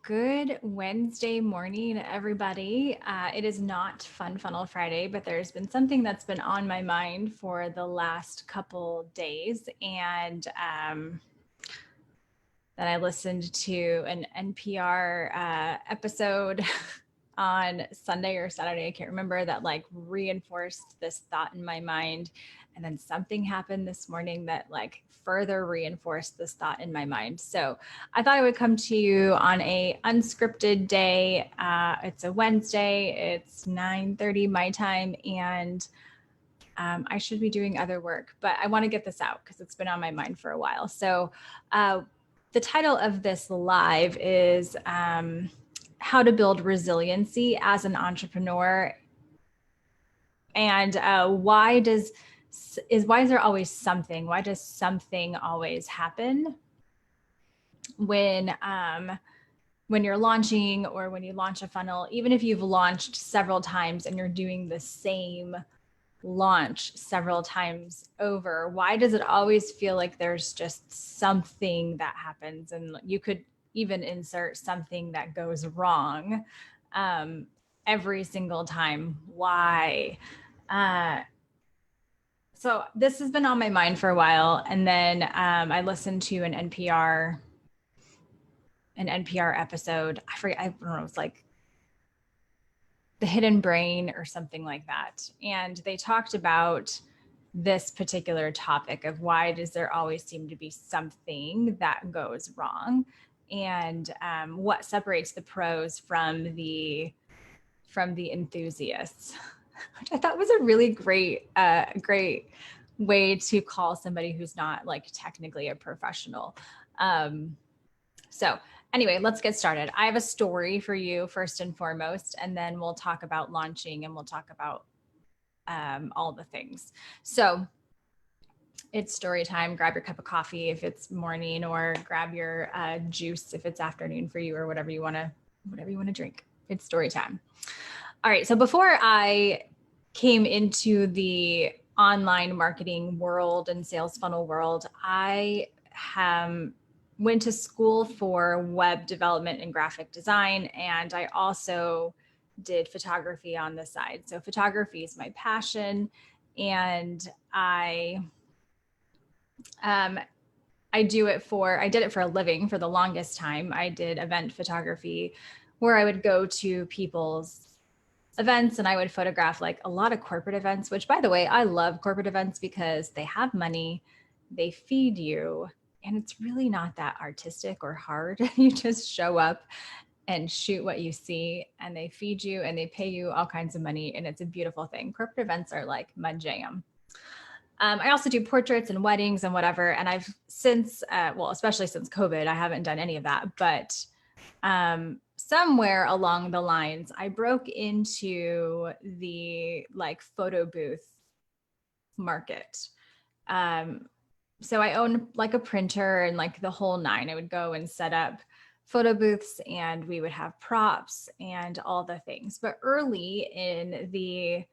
Good Wednesday morning, everybody. It is not Fun Funnel Friday, but there's been something that's been on my mind for the last couple days. And then I listened to an NPR episode on Sunday or Saturday, I can't remember, that like reinforced this thought in my mind. And then something happened this morning that like further reinforced this thought in my mind. So I thought I would come to you on a unscripted day. It's a Wednesday. It's 9:30 my time, and I should be doing other work, but I want to get this out because it's been on my mind for a while. So the title of this live is how to build resiliency as an entrepreneur, and why is there always something? Why does something always happen when you're launching or when you launch a funnel? Even if you've launched several times and you're doing the same launch several times over, why does it always feel like there's just something that happens? And you could even insert something that goes wrong every single time. Why? So this has been on my mind for a while, and then I listened to an NPR episode. I forget. I don't know. It's like The Hidden Brain or something like that, and they talked about this particular topic of why does there always seem to be something that goes wrong, and what separates the pros from the enthusiasts, which I thought was a really great way to call somebody who's not like technically a professional. So anyway, let's get started. I have a story for you first and foremost, and then we'll talk about launching and we'll talk about all the things. So it's story time. Grab your cup of coffee if it's morning, or grab your juice if it's afternoon for you, or whatever you want to drink. It's story time. All right. So before I came into the online marketing world and sales funnel world, I went to school for web development and graphic design, and I also did photography on the side. So photography is my passion, and I did it for a living for the longest time. I did event photography where I would go to people's events and I would photograph like a lot of corporate events, which, by the way, I love corporate events because they have money, they feed you, and it's really not that artistic or hard. You just show up and shoot what you see, and they feed you and they pay you all kinds of money, and it's a beautiful thing. Corporate events are like my jam. I also do portraits and weddings and whatever. And I've since, especially since COVID, I haven't done any of that. But somewhere along the lines, I broke into the like photo booth market. So I own like a printer and like the whole nine. I would go and set up photo booths, and we would have props and all the things. But early in the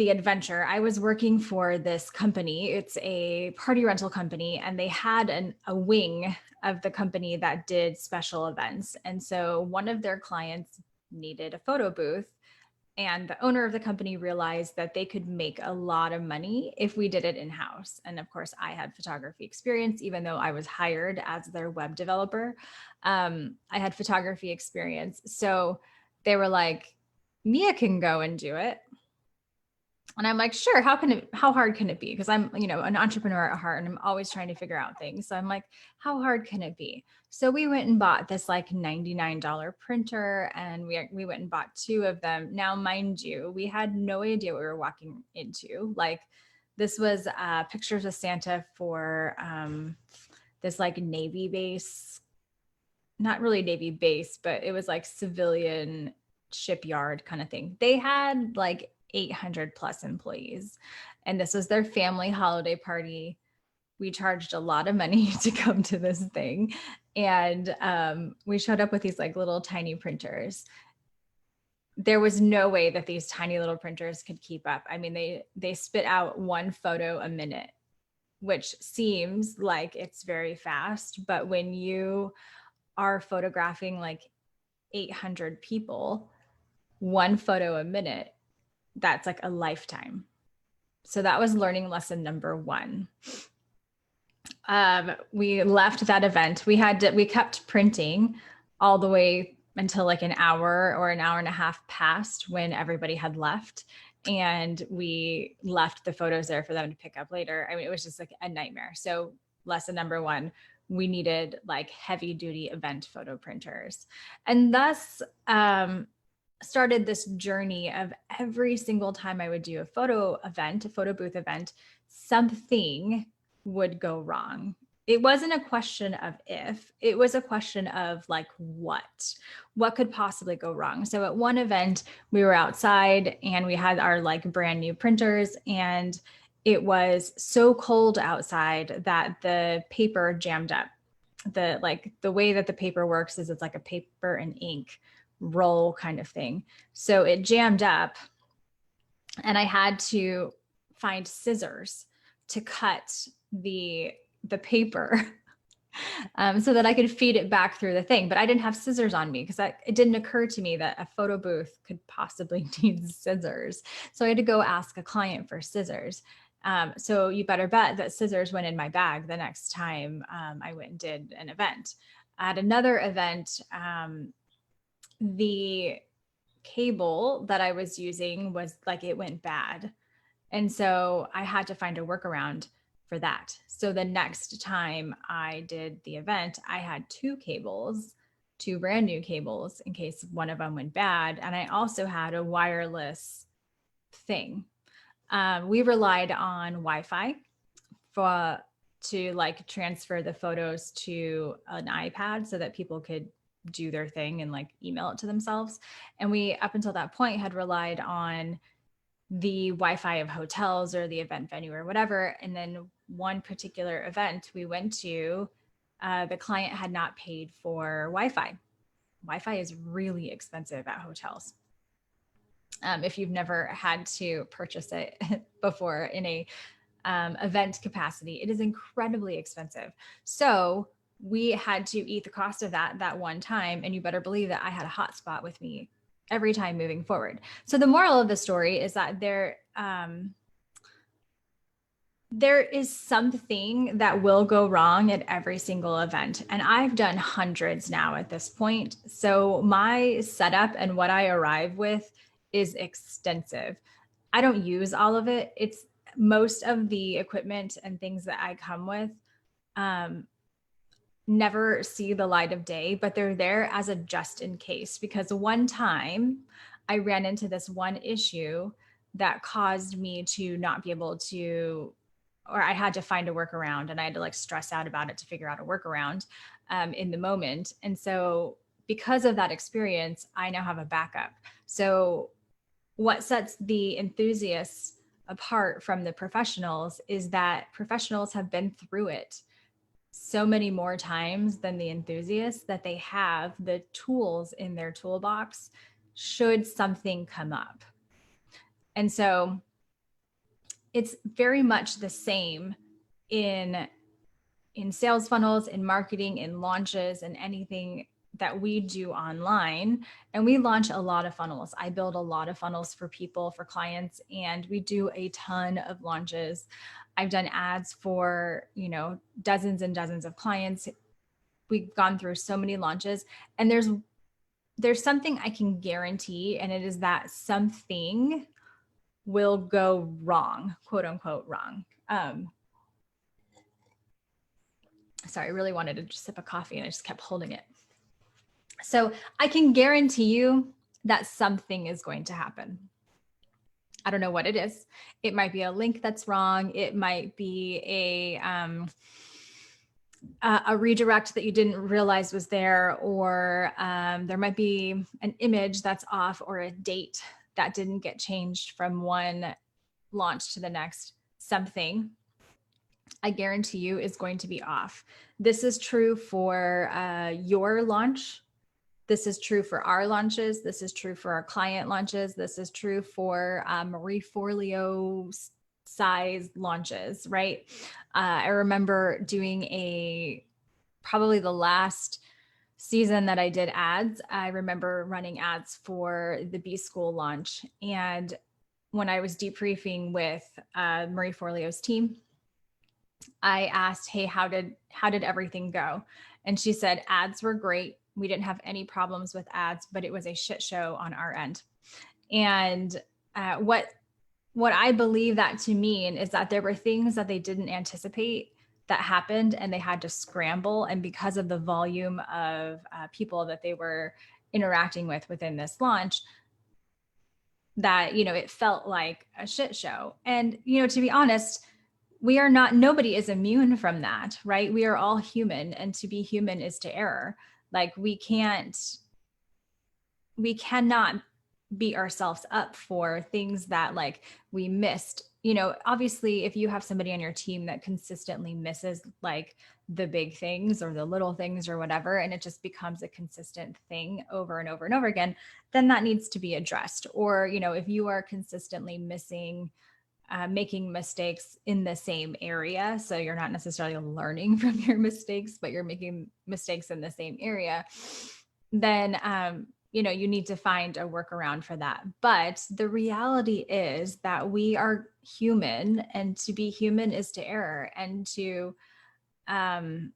adventure, I was working for this company. It's a party rental company, and they had a wing of the company that did special events. And so one of their clients needed a photo booth, and the owner of the company realized that they could make a lot of money if we did it in-house. And of course, I had photography experience, even though I was hired as their web developer. I had photography experience. So they were like, Mia can go and do it. And I'm like, sure, how hard can it be? Because I'm, an entrepreneur at heart, and I'm always trying to figure out things. So I'm like, how hard can it be? So we went and bought this like $99 printer, and we went and bought two of them. Now, mind you, we had no idea what we were walking into. Like, this was pictures of Santa for this like Navy base, not really Navy base, but it was like civilian shipyard kind of thing. They had like 800 plus employees, and this was their family holiday party. We charged a lot of money to come to this thing, and we showed up with these like little tiny printers. There was no way that these tiny little printers could keep up. I mean, they spit out one photo a minute, which seems like it's very fast, but when you are photographing like 800 people, one photo a minute, that's like a lifetime. So that was learning lesson number one. We left that event. We kept printing all the way until like an hour or an hour and a half passed when everybody had left. And we left the photos there for them to pick up later. I mean, it was just like a nightmare. So lesson number one, we needed like heavy duty event photo printers. And thus started this journey of every single time I would do a photo event, a photo booth event, something would go wrong. It wasn't a question of if, it was a question of like what could possibly go wrong. So at one event, we were outside and we had our like brand new printers, and it was so cold outside that the paper jammed up. The way that the paper works is it's like a paper and ink roll kind of thing. So it jammed up, and I had to find scissors to cut the paper so that I could feed it back through the thing. But I didn't have scissors on me because it didn't occur to me that a photo booth could possibly need scissors. So I had to go ask a client for scissors. So you better bet that scissors went in my bag the next time I went and did an event. At another event, the cable that I was using was like, it went bad. And so I had to find a workaround for that. So the next time I did the event, I had two brand new cables in case one of them went bad. And I also had a wireless thing. We relied on Wi-Fi to like transfer the photos to an iPad so that people could do their thing and like email it to themselves. And we, up until that point, had relied on the Wi-Fi of hotels or the event venue or whatever. And then one particular event we went to, the client had not paid for Wi-Fi. Wi-Fi is really expensive at hotels. If you've never had to purchase it before in a event capacity, it is incredibly expensive. So we had to eat the cost of that one time. And you better believe that I had a hotspot with me every time moving forward. So the moral of the story is that there is something that will go wrong at every single event. And I've done hundreds now at this point. So my setup and what I arrive with is extensive. I don't use all of it. It's most of the equipment and things that I come with never see the light of day, but they're there as a just in case. Because one time I ran into this one issue that caused me to not be able to, or I had to find a workaround, and I had to like stress out about it to figure out a workaround in the moment. And so because of that experience, I now have a backup. So what sets the enthusiasts apart from the professionals is that professionals have been through it so many more times than the enthusiasts, that they have the tools in their toolbox should something come up. And so it's very much the same in sales funnels, in marketing, in launches, and anything that we do online. And we launch a lot of funnels. I build a lot of funnels for people, for clients, and we do a ton of launches. I've done ads for, dozens and dozens of clients. We've gone through so many launches, and there's something I can guarantee, and it is that something will go wrong, quote unquote wrong. Sorry, I really wanted to just sip a coffee and I just kept holding it. So I can guarantee you that something is going to happen. I don't know what it is. It might be a link that's wrong. It might be a redirect that you didn't realize was there, or there might be an image that's off, or a date that didn't get changed from one launch to the next. Something, I guarantee you, is going to be off. This is true for your launch. This is true for our launches. This is true for our client launches. This is true for Marie Forleo size launches, right? I remember doing probably the last season that I did ads, I remember running ads for the B School launch. And when I was debriefing with Marie Forleo's team, I asked, "Hey, how did everything go?" And she said, "Ads were great. We didn't have any problems with ads, but it was a shit show on our end." And what I believe that to mean is that there were things that they didn't anticipate that happened, and they had to scramble. And because of the volume of people that they were interacting with within this launch, that it felt like a shit show. And to be honest, we are not, nobody is immune from that, right? We are all human, and to be human is to error. Like we cannot beat ourselves up for things that like we missed. Obviously, if you have somebody on your team that consistently misses like the big things or the little things or whatever, and it just becomes a consistent thing over and over and over again, then that needs to be addressed. Or if you are consistently missing, making mistakes in the same area, so you're not necessarily learning from your mistakes, but you're making mistakes in the same area, then you need to find a workaround for that. But the reality is that we are human, and to be human is to err, and um,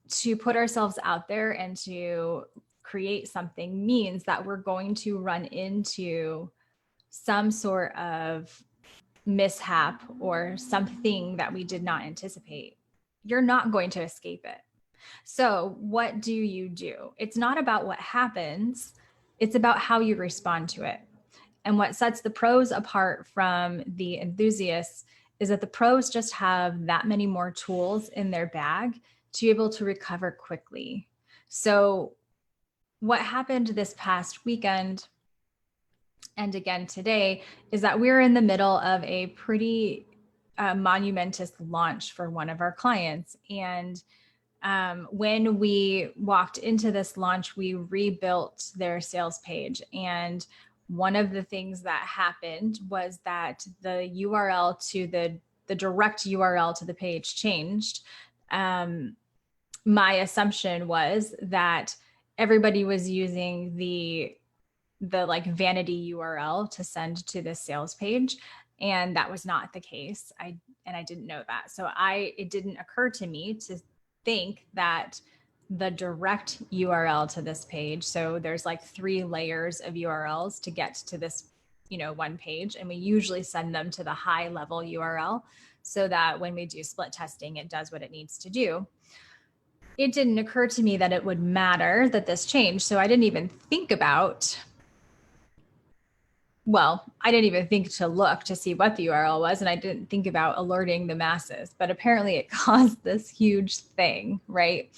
to put ourselves out there and to create something means that we're going to run into some sort of mishap or something that we did not anticipate. You're not going to escape it. So, what do you do? It's not about what happens, it's about how you respond to it. And what sets the pros apart from the enthusiasts is that the pros just have that many more tools in their bag to be able to recover quickly. So, what happened this past weekend and again today is that we're in the middle of a pretty monumentous launch for one of our clients. And when we walked into this launch, we rebuilt their sales page. And one of the things that happened was that the URL to the direct URL to the page changed. My assumption was that everybody was using the like vanity URL to send to the sales page, and that was not the case. I didn't know that. So it didn't occur to me to think that the direct URL to this page, so there's like 3 layers of URLs to get to this one page, and we usually send them to the high level URL so that when we do split testing, it does what it needs to do. It didn't occur to me that it would matter that this changed, so I didn't even think to look to see what the URL was, and I didn't think about alerting the masses, but apparently it caused this huge thing, right?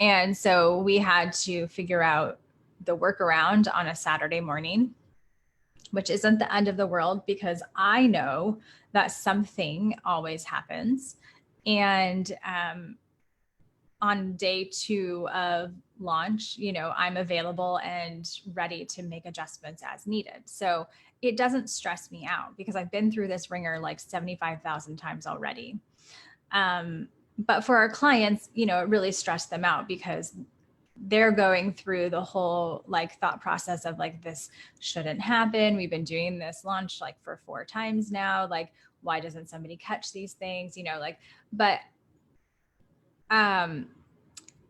And so we had to figure out the workaround on a Saturday morning, which isn't the end of the world because I know that something always happens. And on day 2 of launch, I'm available and ready to make adjustments as needed. So it doesn't stress me out because I've been through this ringer like 75,000 times already. But for our clients, it really stressed them out because they're going through the whole like thought process of like, this shouldn't happen. We've been doing this launch like for 4 times now. Like, why doesn't somebody catch these things? But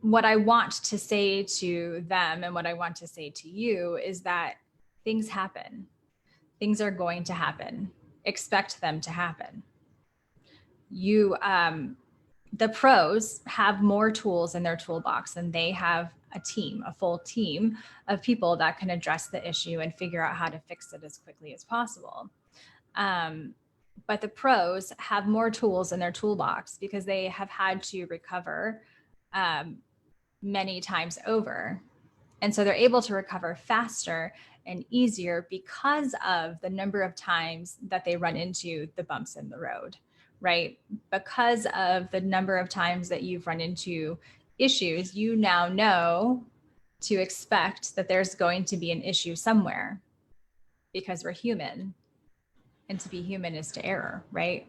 what I want to say to them and what I want to say to you is that things happen. Things are going to happen. Expect them to happen. The pros have more tools in their toolbox, and they have a full team of people that can address the issue and figure out how to fix it as quickly as possible. But the pros have more tools in their toolbox because they have had to recover many times over. And so they're able to recover faster and easier because of the number of times that they run into the bumps in the road, right? Because of the number of times that you've run into issues, you now know to expect that there's going to be an issue somewhere because we're human. And to be human is to error, right?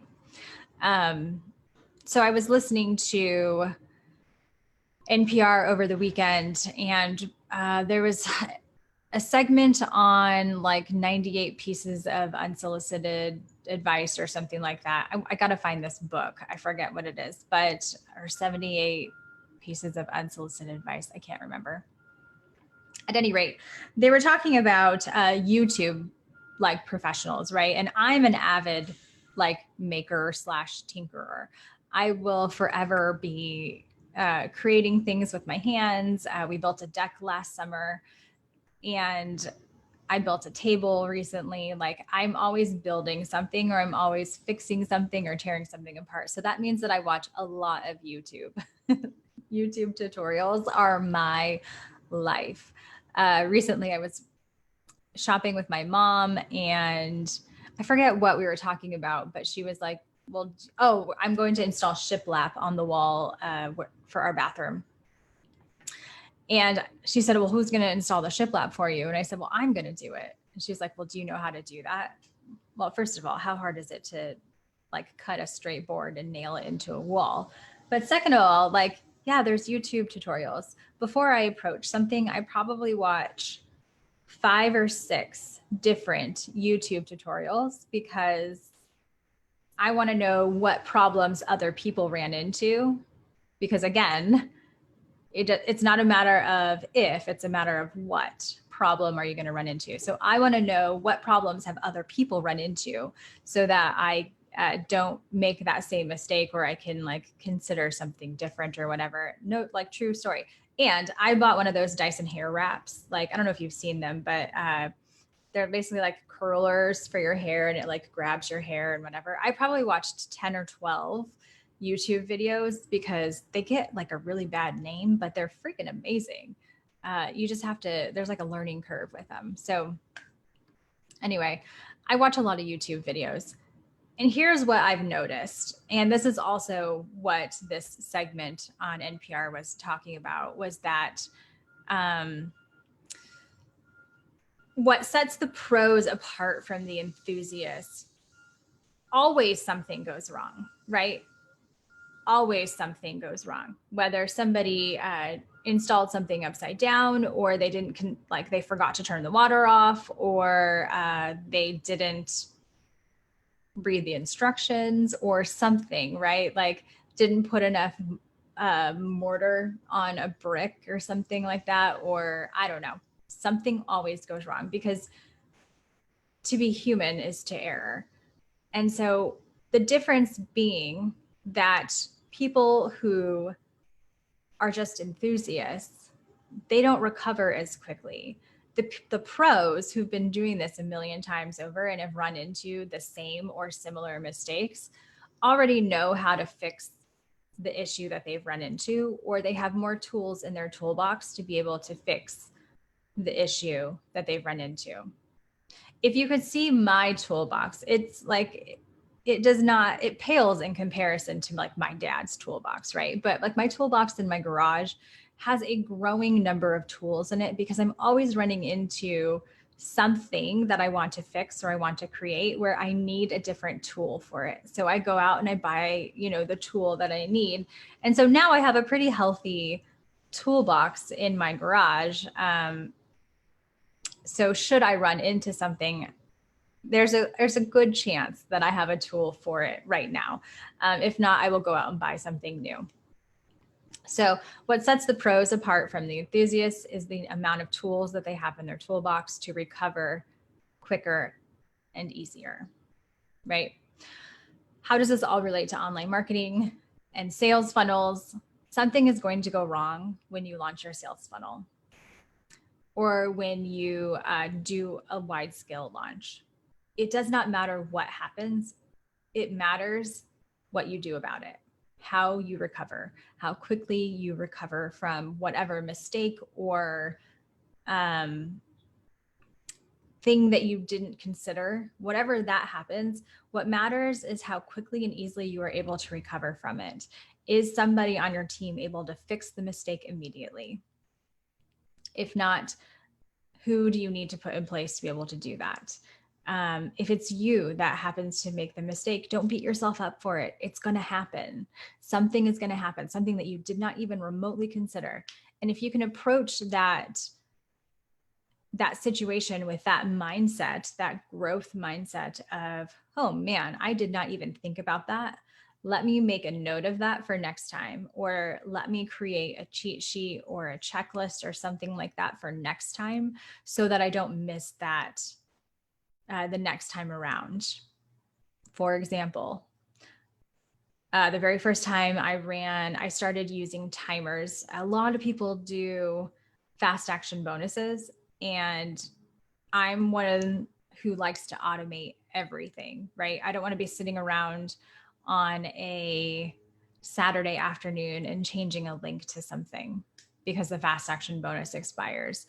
So I was listening to NPR over the weekend, and there was a segment on like 98 pieces of unsolicited advice or something like that. I got to find this book. I forget what it is, but or 78 pieces of unsolicited advice. I can't remember. At any rate, they were talking about YouTube like professionals, right? And I'm an avid like maker slash tinkerer. I will forever be creating things with my hands. We built a deck last summer, and I built a table recently. Like I'm always building something, or I'm always fixing something or tearing something apart. So that means that I watch a lot of YouTube. YouTube tutorials are my life. Recently, I was shopping with my mom, and I forget what we were talking about, but she was like, well, oh, I'm going to install shiplap on the wall for our bathroom. And she said, well, who's going to install the shiplap for you? And I said, well, I'm going to do it. And she's like, well, do you know how to do that? Well, first of all, how hard is it to like cut a straight board and nail it into a wall? But second of all, like, yeah, there's YouTube tutorials. Before I approach something, I probably watch 5 or 6 different YouTube tutorials because I want to know what problems other people ran into. Because again, it's not a matter of if, it's a matter of what problem are you going to run into. So I want to know what problems have other people run into so that I don't make that same mistake, or I can like consider something different or whatever. No, like true story. And I bought one of those Dyson hair wraps. Like, I don't know if you've seen them, but they're basically like curlers for your hair, and it like grabs your hair and whatever. I probably watched 10 or 12 YouTube videos because they get like a really bad name, but they're freaking amazing. You just have to, there's like a learning curve with them. So anyway, I watch a lot of YouTube videos. And here's what I've noticed. And this is also what this segment on NPR was talking about, was that what sets the pros apart from the enthusiasts, always something goes wrong, right? Always something goes wrong, whether somebody installed something upside down, or they didn't like they forgot to turn the water off, or they didn't read the instructions or something, right? Like didn't put enough mortar on a brick or something like that, or I don't know. Something always goes wrong, because to be human is to err. And so the difference being that people who are just enthusiasts, they don't recover as quickly. The pros who've been doing this a million times over and have run into the same or similar mistakes already know how to fix the issue that they've run into, or they have more tools in their toolbox to be able to fix the issue that they've run into. If you could see my toolbox, it's like it pales in comparison to like my dad's toolbox, right? But like my toolbox in my garage has a growing number of tools in it, because I'm always running into something that I want to fix or I want to create where I need a different tool for it. So I go out and I buy, the tool that I need. And so now I have a pretty healthy toolbox in my garage. So should I run into something, there's a good chance that I have a tool for it right now. If not, I will go out and buy something new. So what sets the pros apart from the enthusiasts is the amount of tools that they have in their toolbox to recover quicker and easier, right? How does this all relate to online marketing and sales funnels? Something is going to go wrong when you launch your sales funnel, or when you do a wide scale launch. It does not matter what happens. It matters what you do about it, how you recover, how quickly you recover from whatever mistake or thing that you didn't consider. Whatever that happens, what matters is how quickly and easily you are able to recover from it. Is somebody on your team able to fix the mistake immediately? If not, who do you need to put in place to be able to do that? If it's you that happens to make the mistake, don't beat yourself up for it. It's going to happen. Something is going to happen, something that you did not even remotely consider. And if you can approach that situation with that mindset, that growth mindset of, oh man, I did not even think about that. Let me make a note of that for next time, or let me create a cheat sheet or a checklist or something like that for next time so that I don't miss that the next time around. For example, the very first time I started using timers. A lot of people do fast action bonuses, and I'm one of them who likes to automate everything, right? I don't want to be sitting around on a Saturday afternoon and changing a link to something because the fast action bonus expires.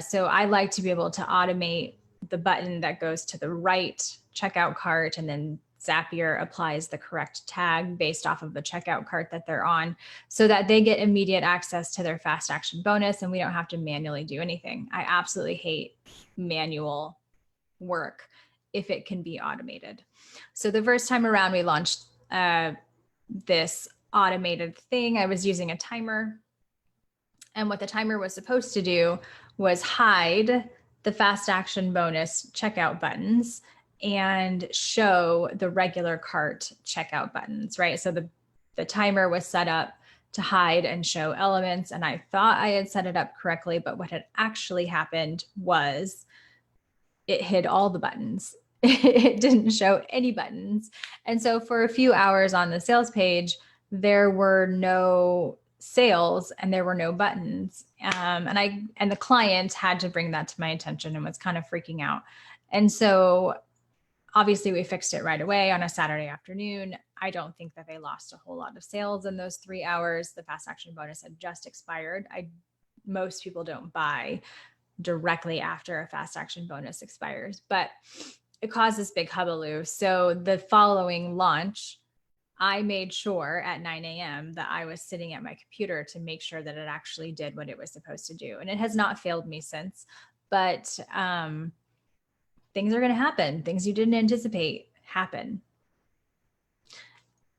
So I like to be able to automate the button that goes to the right checkout cart, and then Zapier applies the correct tag based off of the checkout cart that they're on so that they get immediate access to their fast action bonus and we don't have to manually do anything. I absolutely hate manual work if it can be automated. So the first time around we launched this automated thing, I was using a timer. And what the timer was supposed to do was hide the fast action bonus checkout buttons and show the regular cart checkout buttons, right? So the timer was set up to hide and show elements. And I thought I had set it up correctly, but what had actually happened was it hid all the buttons. It didn't show any buttons. And so for a few hours on the sales page, there were no sales and there were no buttons. And the client had to bring that to my attention and was kind of freaking out. And so obviously we fixed it right away on a Saturday afternoon. I don't think that they lost a whole lot of sales in those 3 hours. The fast action bonus had just expired. Most people don't buy directly after a fast action bonus expires, but it caused this big hullabaloo. So the following launch, I made sure at 9 a.m. that I was sitting at my computer to make sure that it actually did what it was supposed to do. And it has not failed me since, but things are going to happen. Things you didn't anticipate happen.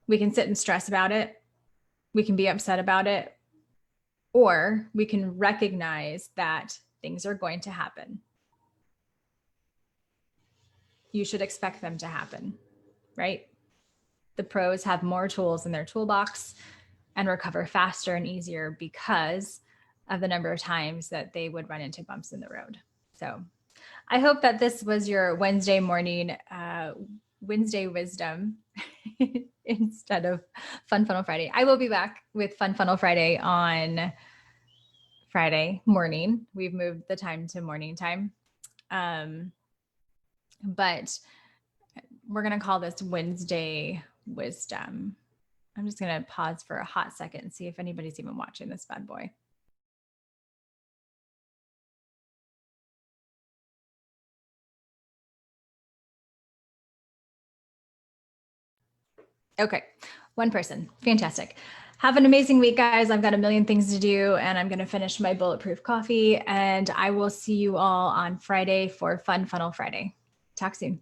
We can sit and stress about it. We can be upset about it, or we can recognize that things are going to happen. You should expect them to happen, right? The pros have more tools in their toolbox and recover faster and easier because of the number of times that they would run into bumps in the road. So I hope that this was your Wednesday morning Wednesday wisdom instead of Fun Funnel Friday. I will be back with Fun Funnel Friday on Friday morning. We've moved the time to morning time. But we're going to call this Wednesday wisdom. I'm just going to pause for a hot second and see if anybody's even watching this bad boy. Okay, one person. Fantastic. Have an amazing week, guys. I've got a million things to do, and I'm going to finish my bulletproof coffee, and I will see you all on Friday for Fun Funnel Friday. Talk soon.